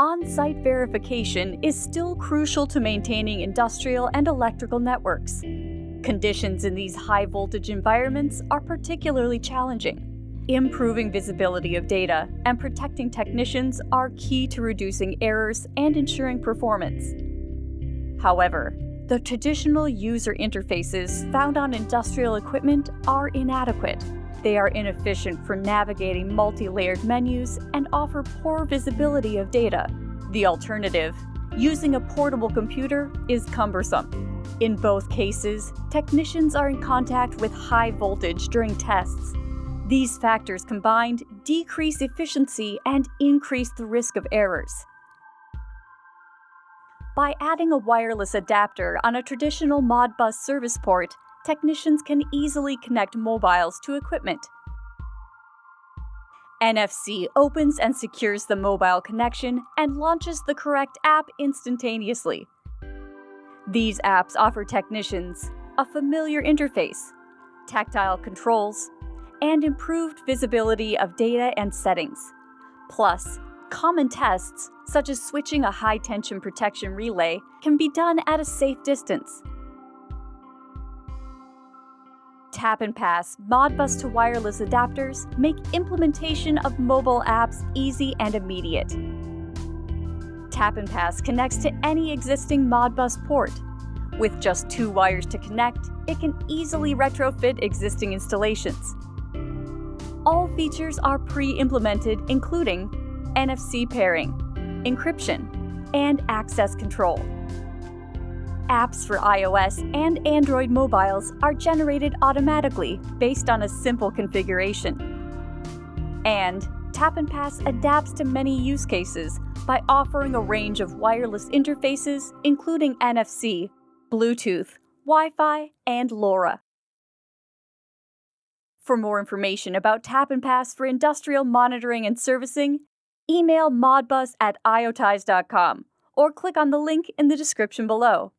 On-site verification is still crucial to maintaining industrial and electrical networks. Conditions in these high-voltage environments are particularly challenging. Improving visibility of data and protecting technicians are key to reducing errors and ensuring performance. However, the traditional user interfaces found on industrial equipment are inadequate. They are inefficient for navigating multi-layered menus and offer poor visibility of data. The alternative, using a portable computer, is cumbersome. In both cases, technicians are in contact with high voltage during tests. These factors combined decrease efficiency and increase the risk of errors. By adding a wireless adapter on a traditional Modbus service port, technicians can easily connect mobiles to equipment. NFC opens and secures the mobile connection and launches the correct app instantaneously. These apps offer technicians a familiar interface, tactile controls, and improved visibility of data and settings. Plus, common tests, such as switching a high-tension protection relay, can be done at a safe distance. Tap and Pass Modbus to wireless adapters make implementation of mobile apps easy and immediate. Tap and Pass connects to any existing Modbus port. With just 2 wires to connect, it can easily retrofit existing installations. All features are pre-implemented, including NFC pairing, encryption, and access control. Apps for iOS and Android mobiles are generated automatically based on a simple configuration. And Tap and Pass adapts to many use cases by offering a range of wireless interfaces, including NFC, Bluetooth, Wi-Fi, and LoRa. For more information about Tap and Pass for industrial monitoring and servicing, email modbus@iotize.com or click on the link in the description below.